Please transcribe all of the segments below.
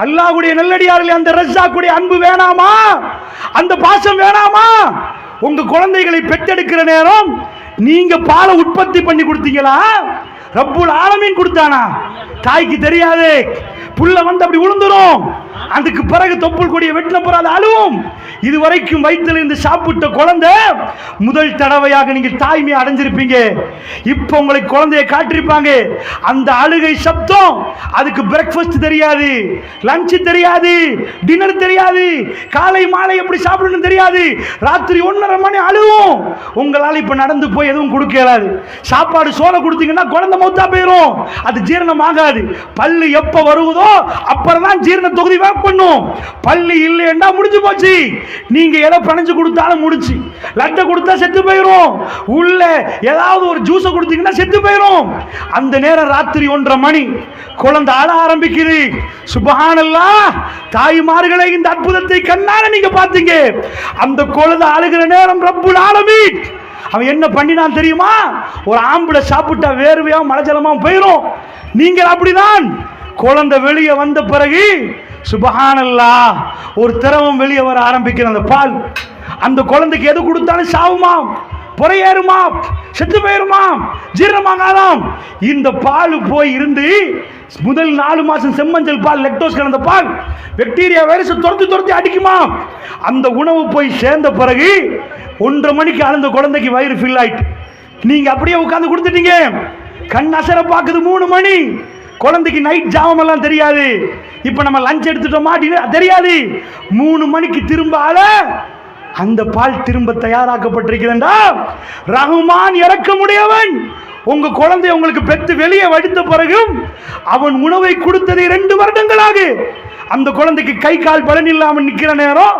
அல்லாஹ்வுடைய நல்லடியார்களே, அந்த ரஸாக்குடைய அன்பு வேணாமா? அந்த பாசம் வேணாமா? உங்க குழந்தைகளை பெற்றெடுக்கிற நேரம் நீங்க பாலை உற்பத்தி பண்ணி கொடுத்தீங்களா? ரப்புல் ஆலமீன் கொடுத்தானா? தாய்க்கு தெரியாது. புள்ள வந்து அப்படி விழுந்துரும். அதுக்கு பிறகு தொப்புள் கொடியை வெட்டின போறாது அழுவும். இதுவரைக்கும் வயிற்றில் இருந்து சாப்பிட்ட குழந்தை முதல் தடவையாக நீங்க தாய்மையை அடைஞ்சிருப்பீங்க. இப்ப உங்களுக்கு குழந்தைய காட்டிருப்பாங்க. அந்த அழுகை சப்தம், அதுக்கு பிரேக்ஃபாஸ்ட் தெரியாது, லஞ்ச் தெரியாது, டின்னர் தெரியாது, காலை மாலை எப்படி சாப்பிடணும் தெரியாது. ராத்திரி 1:30 மணி அழுவும். உங்களால் இப்ப நடந்து போய் எதுவும் கொடுக்க இயலாது. சாப்பாடு சோறை கொடுத்தீங்கன்னா குழந்தை மௌத்தா போயிடும். அது ஜீரணம் ஆகாது. பல்லு எப்ப வருவதோ அப்புறம் தான் ஜீரண தொகுதி பண்ணும். பள்ளி இல்லைன்னா முடிஞ்சு போச்சு. நீங்க எதை பணஞ்சு கொடுத்தாலும் முடிச்சு. லட்டை கொடுத்தா செத்து போயிரும். உள்ள ஏதாவது ஒரு ஜூஸ் கொடுத்தீங்கன்னா செத்து போயிரும். அந்த நேரம் ராத்திரி 1:30 மணி குழந்தை அழ ஆரம்பிக்குது. சுப்ஹானல்லாஹ். தாய்மார்களே, இந்த அற்புதத்தை கண்ணால நீங்க பாத்தீங்க. அந்த குழந்தை அழுகிற நேரம் ரப்புல் ஆலமீன் அவன் என்ன பண்ணினான் தெரியுமா? ஒரு ஆம்பளை சாப்பிட்டா வேர்வையா மலஜலமா போயிரும். நீங்கள் அப்படிதான். குழந்தை வெளியே வந்த பிறகு சுப்ஹானல்லாஹ் ஒரு திரவம் வெளியே வர ஆரம்பிக்கிற அந்த பால். அந்த குழந்தைக்கு எது கொடுத்தாலும் சாவுமா, புறையேறுமா, செத்து போயிருமா, ஜீரணமாகாதாம். இந்த பால் போய் இருந்து முதல் 4 மாசம் செம்மஞ்சள் பால், லெக்டோஸ் கலந்த பால் பாக்டீரியா வைரஸ் துரத்தி அடிக்குமா. அந்த உணவு போய் சேர்ந்த பிறகு 1:30 மணிக்கு அந்த குழந்தைக்கு வயிறு ஃபில் ஆயிட்டு நீங்க அப்படியே உட்கார்ந்து கொடுத்துட்டீங்க. கண் அசர பார்க்குது 3 மணி. குழந்தைக்கு நைட் ஜாமம் எல்லாம் தெரியாது. இப்ப நம்ம லஞ்ச் எடுத்துட்டோமா தெரியாது. 3 மணிக்கு திரும்ப ஆள அந்த பால் திரும்ப தயாராக்கப்பட்டிருக்கிறதா. ரஹ்மான் இரக்கமுடையவன். உங்க குழந்தை உங்களுக்கு பெற்று வெளியே வடித்த பிறகும் அவன் உணவை கொடுத்ததை 2 வருடங்களாக அந்த குழந்தைக்கு கை கால் பலன் இல்லாமல் நிக்கிற நேரம்,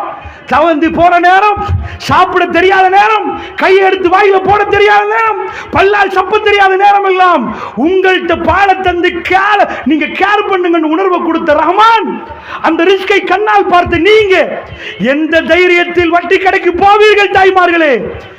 தவந்து போற நேரம், சாப்பிட தெரியாத நேரம், கையை எடுத்து வாயில போட தெரியாத நேரம், பல்லால் சப்ப தெரியாத நேரம் எல்லாம் உங்கள்கிட்ட பால தந்து நீங்க கேர் பண்ணுங்க உணர்வை கொடுத்த ரஹ்மான், அந்த ரிஸ்கை கண்ணால் பார்த்து நீங்க எந்த தைரியத்தில் வட்டி கடைக்கு போவீர்கள் தாய்மார்களே?